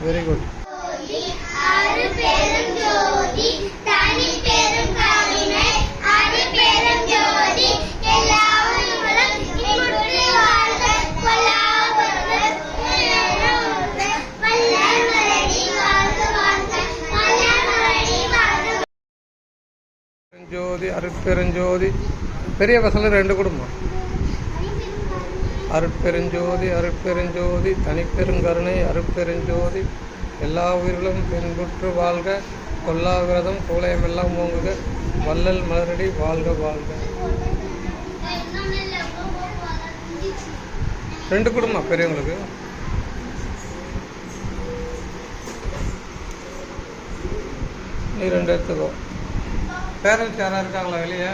Very good. ஜோதி அருட்பெருஞ்சோதி. பெரிய பசங்க 2 குடும்பம். அருட்பெருஞ்சோதி அருட்பெருஞ்சோதி தனிப்பெருங்கருணை அருட்பெருஞ்சோதி. எல்லா உயிர்களும் பின்புற்று வாழ்க. கொல்லாவிரதம் கோலயமெல்லாம் ஓங்குக. வள்ளல் மலரடி வாழ்க வாழ்க. 2 குடும்பம் பெரியவங்களுக்கு. நீ 2 எடுத்துக்கோ. பேரண்ட்ஸ் யாராக இருக்காங்களா வெளியே?